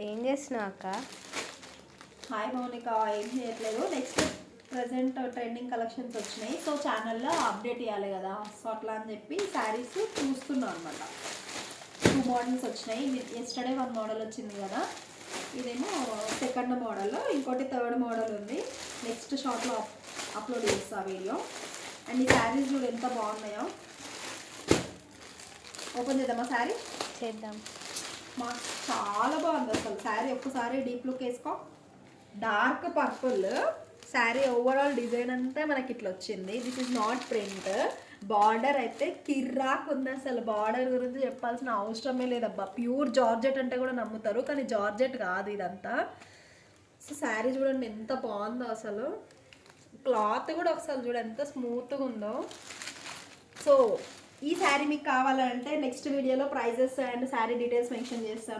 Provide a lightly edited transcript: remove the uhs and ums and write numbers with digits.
ఏం చేస్తున్నావు అక్క? హాయ్ మౌనిక, ఏం చేయట్లేదు. నెక్స్ట్ ప్రజెంట్ ట్రెండింగ్ కలెక్షన్స్ వచ్చినాయి, సో ఛానల్లో అప్డేట్ ఇవ్వాలి కదా, సో అట్లా అని చెప్పి శారీస్ చూస్తున్నాను అనమాట. 2 మోడల్స్ వచ్చినాయి. ఎస్టర్డే 1 మోడల్ వచ్చింది కదా, ఇదేమో సెకండ్ మోడల్, ఇంకోటి థర్డ్ మోడల్ ఉంది. నెక్స్ట్ షార్ట్లో అప్లోడ్ చేస్తా వీడియో. అండ్ ఈ శారీస్ చూడు ఎంత బాగున్నాయో. ఓపెన్ చేద్దామా శారీ? చేద్దాం. మాకు చాలా బాగుంది అసలు శారీ. ఒక్కసారి డీప్ లుక్ వేసుకో. Dark purple sari, overall design అంతా మనకి ఇట్లా వచ్చింది. This is not print. Border అయితే కిర్రాక్ ఉంది అసలు. బార్డర్ గురించి చెప్పాల్సిన అవసరమే లేదబ్బా. ప్యూర్ జార్జెట్ అంటే కూడా నమ్ముతారు, కానీ జార్జెట్ కాదు ఇదంతా. సో శారీ చూడండి ఎంత బాగుందో అసలు. క్లాత్ కూడా ఒకసారి చూడండి ఎంత స్మూత్గా ఉందో. సో ఈ శారీ మీకు కావాలంటే నెక్స్ట్ వీడియోలో prizes and sari details mention చేస్తాను.